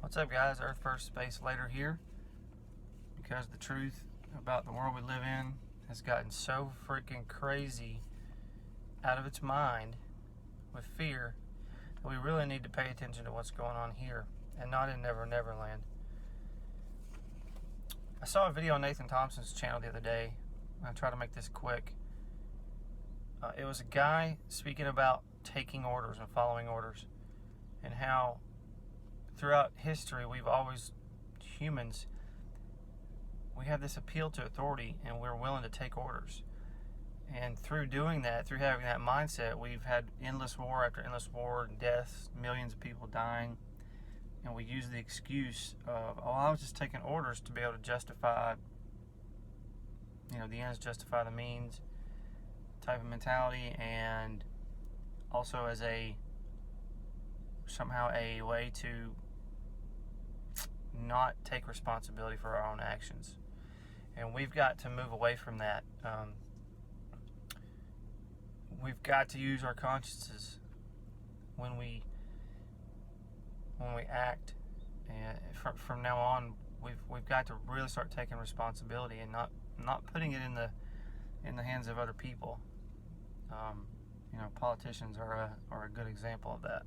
What's up, guys? Earth First Space Later here. Because the truth about the world we live in has gotten so freaking crazy out of its mind with fear that we really need to pay attention to what's going on here and not in Never Never Land. I saw a video on Nathan Thompson's channel the other day. I'm going to try to make this quick. It was a guy speaking about taking orders and following orders, and how throughout history humans, we have this appeal to authority and we're willing to take orders. And through doing that, through having that mindset, we've had endless war after endless war and deaths, millions of people dying. And we use the excuse of, I was just taking orders to be able to justify, the ends justify the means type of mentality, and also as somehow a way to not take responsibility for our own actions. And we've got to move away from that. We've got to use our consciences when we act, and from now on we've got to really start taking responsibility and not putting it in the hands of other people. Politicians are a good example of that.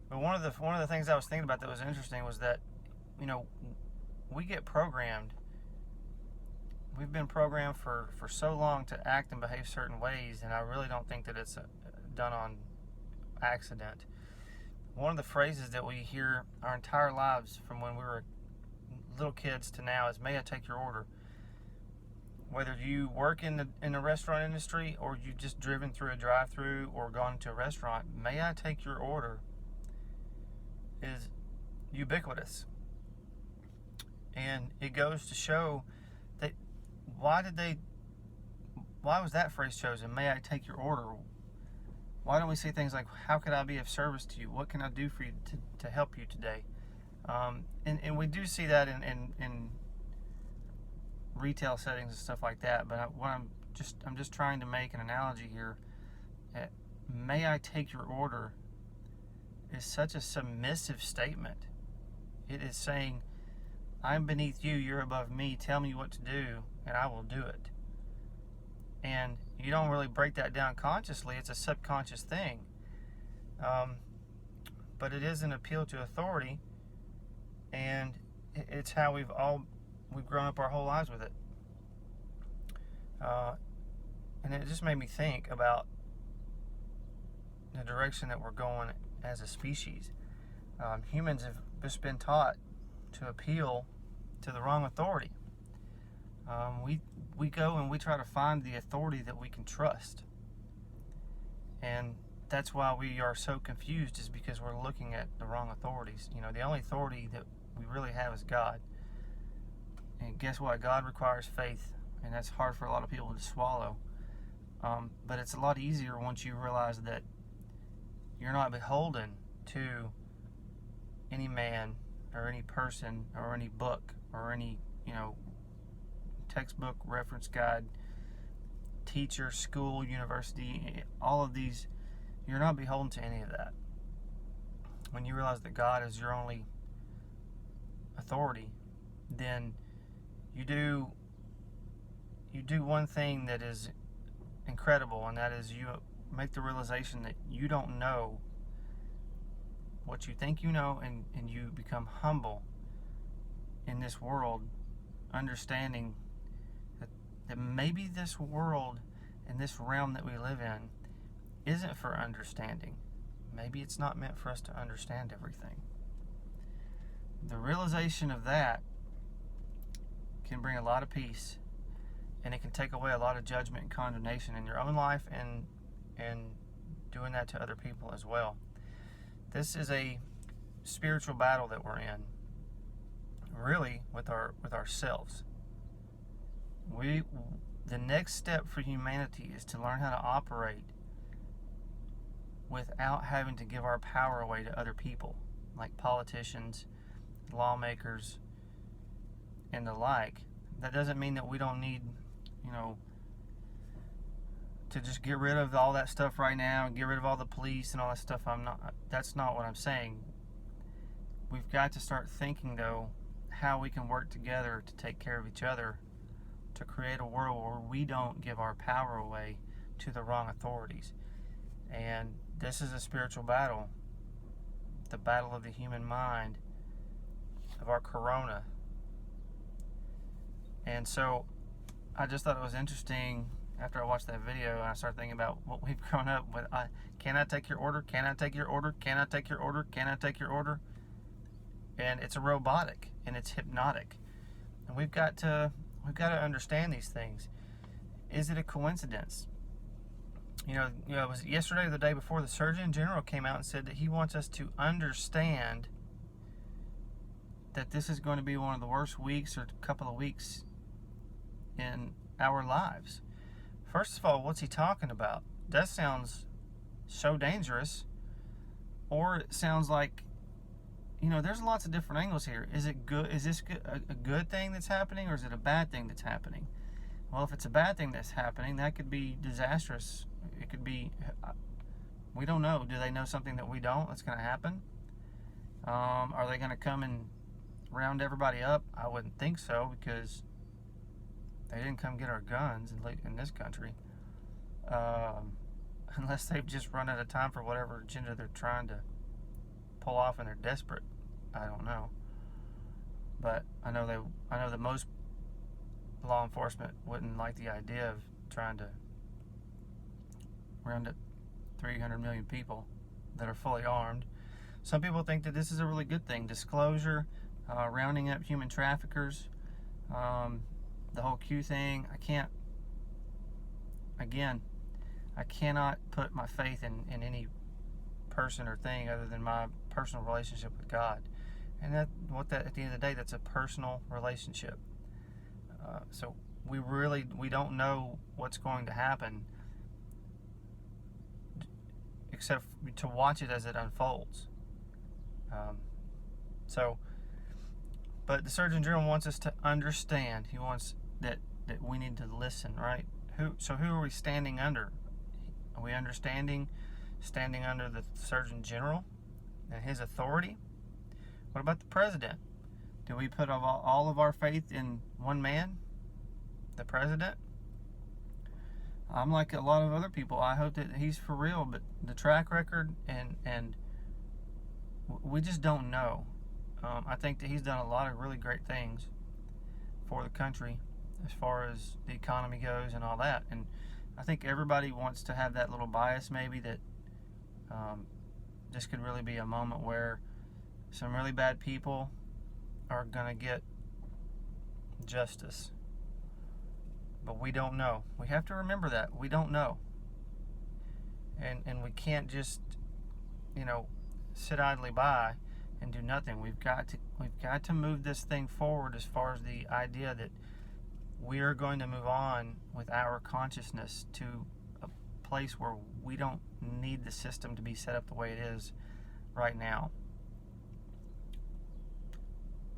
But one of the things I was thinking about that was interesting was that, we get programmed. We've been programmed for so long to act and behave certain ways, and I really don't think that it's done on accident. One of the phrases that we hear our entire lives from when we were little kids to now is, "May I take your order?" Whether you work in the restaurant industry or you've just driven through a drive-through or gone to a restaurant, "May I take your order?" is ubiquitous. And it goes to show that why was that phrase chosen? May I take your order? Why don't we say things like, how could I be of service to you? What can I do for you to help you today? And we do see that in retail settings and stuff like that. But I'm just trying to make an analogy here. May I take your order is such a submissive statement. It is saying, I'm beneath you, you're above me, tell me what to do, and I will do it. And you don't really break that down consciously, it's a subconscious thing. But it is an appeal to authority, and it's how we've grown up our whole lives with it. And it just made me think about the direction that we're going as a species. Humans have just been taught to appeal to the wrong authority. We go and we try to find the authority that we can trust. And that's why we are so confused, is because we're looking at the wrong authorities. The only authority that we really have is God. And guess what? God requires faith, and that's hard for a lot of people to swallow. But it's a lot easier once you realize that you're not beholden to any man or any person or any book or any, textbook, reference guide, teacher, school, university, all of these. You're not beholden to any of that. When you realize that God is your only authority, then you do one thing that is incredible, and that is you make the realization that you don't know what you think you know, and you become humble in this world, understanding that maybe this world and this realm that we live in isn't for understanding. Maybe it's not meant for us to understand everything. The realization of that can bring a lot of peace, and it can take away a lot of judgment and condemnation in your own life, and doing that to other people as well. This is a spiritual battle that we're in, really, with ourselves. The next step for humanity is to learn how to operate without having to give our power away to other people, like politicians, lawmakers, and the like. That doesn't mean that we don't need, to just get rid of all that stuff right now and get rid of all the police and all that stuff. That's not what I'm saying. we've got to start thinking, though, how we can work together to take care of each other, to create a world where we don't give our power away to the wrong authorities. And this is a spiritual battle, the battle of the human mind, of our corona. And so I just thought it was interesting after I watched that video, and I started thinking about what we've grown up with. Can I take your order? Can I take your order? Can I take your order? Can I take your order? And it's a robotic and it's hypnotic. And we've got to understand these things. Is it a coincidence? It was yesterday or the day before, the Surgeon General came out and said that he wants us to understand that this is going to be one of the worst weeks or couple of weeks in our lives. First of all, what's he talking about? That sounds so dangerous. Or it sounds like, there's lots of different angles here. Is it good? Is this a good thing that's happening, or is it a bad thing that's happening? Well, if it's a bad thing that's happening, that could be disastrous. It could be, we don't know. Do they know something that we don't that's going to happen? Are they going to come and round everybody up? I wouldn't think so, because they didn't come get our guns in this country. Unless they've just run out of time for whatever agenda they're trying to pull off and they're desperate. I don't know. But I know that most law enforcement wouldn't like the idea of trying to round up 300 million people that are fully armed. Some people think that this is a really good thing. Disclosure, rounding up human traffickers, the whole Q thing. I cannot put my faith in any person or thing other than my personal relationship with God. And at the end of the day, that's a personal relationship. So we don't know what's going to happen, except to watch it as it unfolds. But the Surgeon General wants us to understand. He wants that we need to listen, right? Who are we standing under? Are we standing under the Surgeon General and his authority? What about the president? Do we put all of our faith in one man, the president? I'm like a lot of other people. I hope that he's for real, but the track record and we just don't know. I think that he's done a lot of really great things for the country as far as the economy goes and all that. And I think everybody wants to have that little bias, maybe, that this could really be a moment where some really bad people are going to get justice. But we don't know. We have to remember that. We don't know. And we can't just, sit idly by and do nothing. We've got to move this thing forward as far as the idea that we are going to move on with our consciousness to a place where we don't need the system to be set up the way it is right now.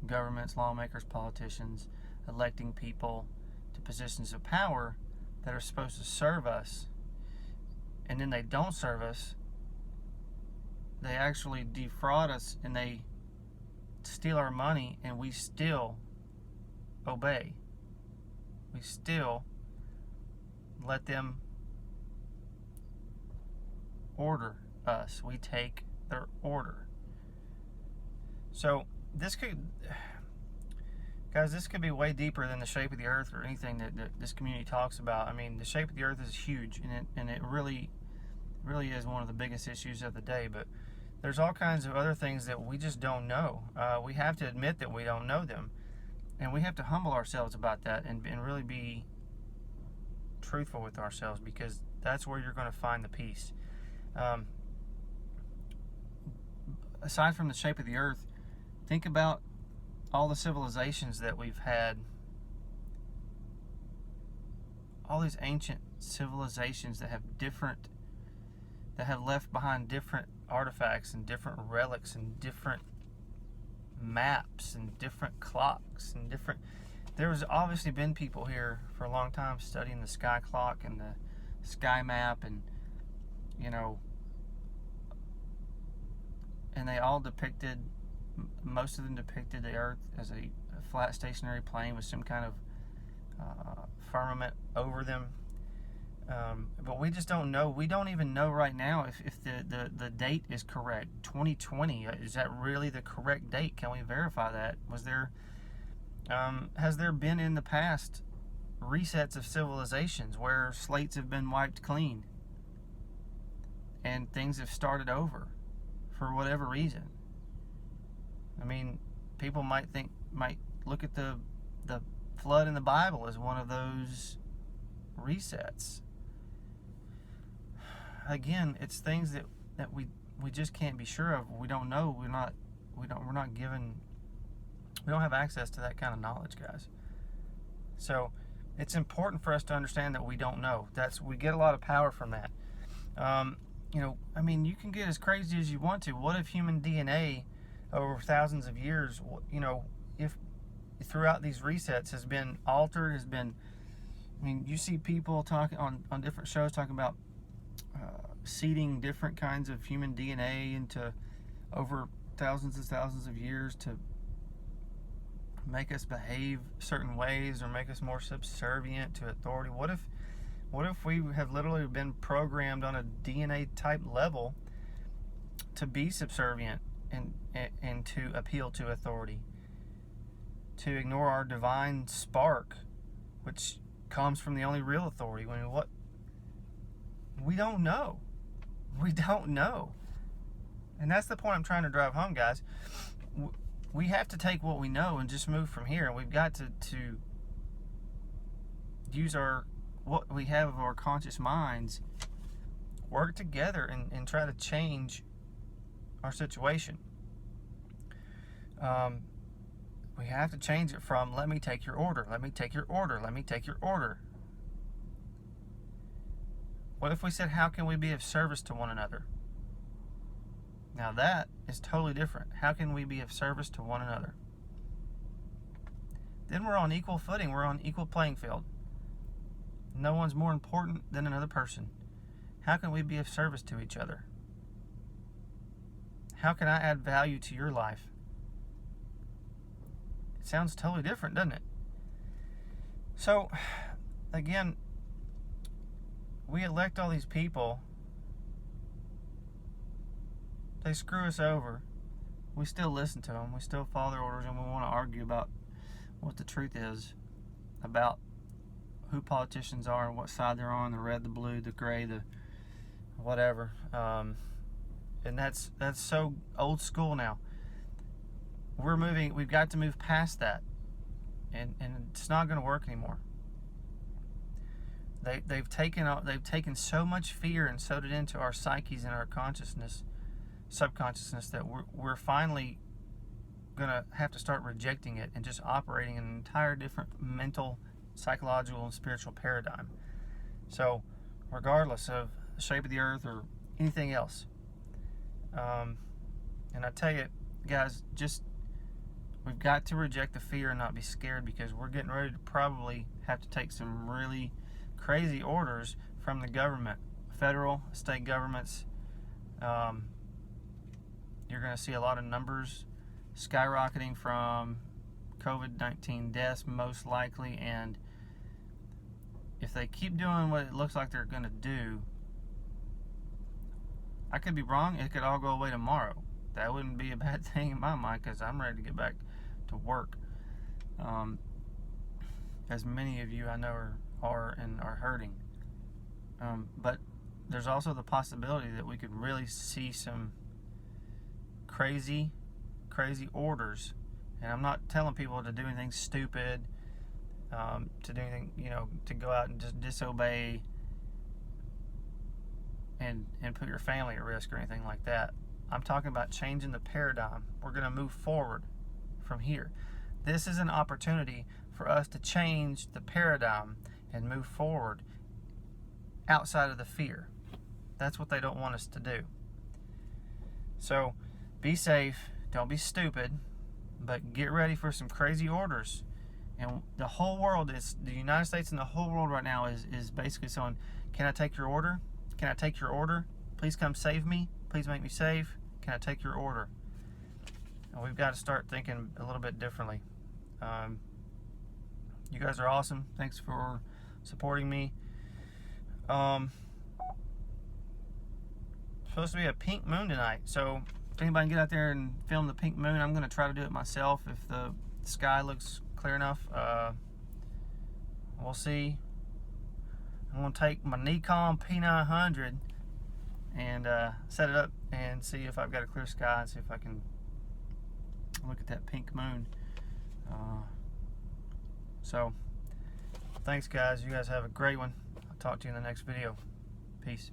Governments, lawmakers, politicians, electing people to positions of power that are supposed to serve us, and then they don't serve us. They actually defraud us and they steal our money, and we still obey. We still let them order us. We take their order. So this could be way deeper than the shape of the earth or anything that this community talks about. I mean, the shape of the earth is huge, and it really is one of the biggest issues of the day. But there's all kinds of other things that we just don't know. We have to admit that we don't know them, and we have to humble ourselves about that and really be truthful with ourselves, because that's where you're going to find the peace. Aside from the shape of the earth, think about all the civilizations that we've had. All these ancient civilizations that have left behind different artifacts and different relics and different maps and different clocks and there's obviously been people here for a long time studying the sky clock and the sky map, and and they all depicted most of them depicted the earth as a flat stationary plane with some kind of firmament over them. But we just don't know. We don't even know right now if the date is correct. 2020, is that really the correct date? Can we verify that? Has there been in the past resets of civilizations where slates have been wiped clean and things have started over for whatever reason? I mean, people might look at the flood in the Bible as one of those resets. Again, it's things that we just can't be sure of. We don't know. We don't have access to that kind of knowledge, guys. So it's important for us to understand that we don't know. We get a lot of power from that. I mean, you can get as crazy as you want to. What if human DNA over thousands of years, if throughout these resets has been altered, you see people talking on different shows talking about seeding different kinds of human DNA into over thousands and thousands of years to make us behave certain ways or make us more subservient to authority. What if we have literally been programmed on a DNA type level to be subservient and to appeal to authority, to ignore our divine spark, which comes from the only real authority? I mean, what? We don't know. We don't know. And that's the point I'm trying to drive home, guys. We have to take what we know and just move from here. And we've got to use what we have of our conscious minds, work together and try to change our situation. We have to change it from, let me take your order, let me take your order, let me take your order. What if we said, how can we be of service to one another? Now that is totally different. How can we be of service to one another? Then we're on equal footing. We're on equal playing field. No one's more important than another person. How can we be of service to each other? How can I add value to your life? It sounds totally different, doesn't it? So, again, we elect all these people. They screw us over. We still listen to them. We still follow their orders, and we want to argue about what the truth is about who politicians are and what side they're on, the red, the blue, the gray, the whatever. And that's so old school now. We've got to move past that. And it's not going to work anymore. They've taken so much fear and sewed it into our psyches and our subconsciousness, that we're finally gonna have to start rejecting it and just operating in an entire different mental, psychological, and spiritual paradigm. So, regardless of the shape of the earth or anything else, and I tell you, guys, we've got to reject the fear and not be scared, because we're getting ready to probably have to take some really crazy orders from the government, federal, state governments. You're going to see a lot of numbers skyrocketing from COVID-19 deaths, most likely, and if they keep doing what it looks like they're going to do, I could be wrong, it could all go away tomorrow. That wouldn't be a bad thing in my mind, because I'm ready to get back to work. As many of you I know are hurting. But there's also the possibility that we could really see some crazy orders. And I'm not telling people to do anything stupid, to do anything, to go out and just disobey and put your family at risk or anything like that. I'm talking about changing the paradigm. We're going to move forward from here. This is an opportunity for us to change the paradigm and move forward outside of the fear. That's what they don't want us to do. So, be safe, don't be stupid, but get ready for some crazy orders. And the whole world the United States and the whole world right now is basically saying, can I take your order? Can I take your order? Please come save me. Please make me safe. Can I take your order? And we've got to start thinking a little bit differently. You guys are awesome. Thanks for supporting me. Supposed to be a pink moon tonight, so if anybody can get out there and film the pink moon, I'm going to try to do it myself if the sky looks clear enough. We'll see. I'm going to take my Nikon P900 and set it up and see if I've got a clear sky and see if I can look at that pink moon. So thanks guys, you guys have a great one. I'll talk to you in the next video. Peace.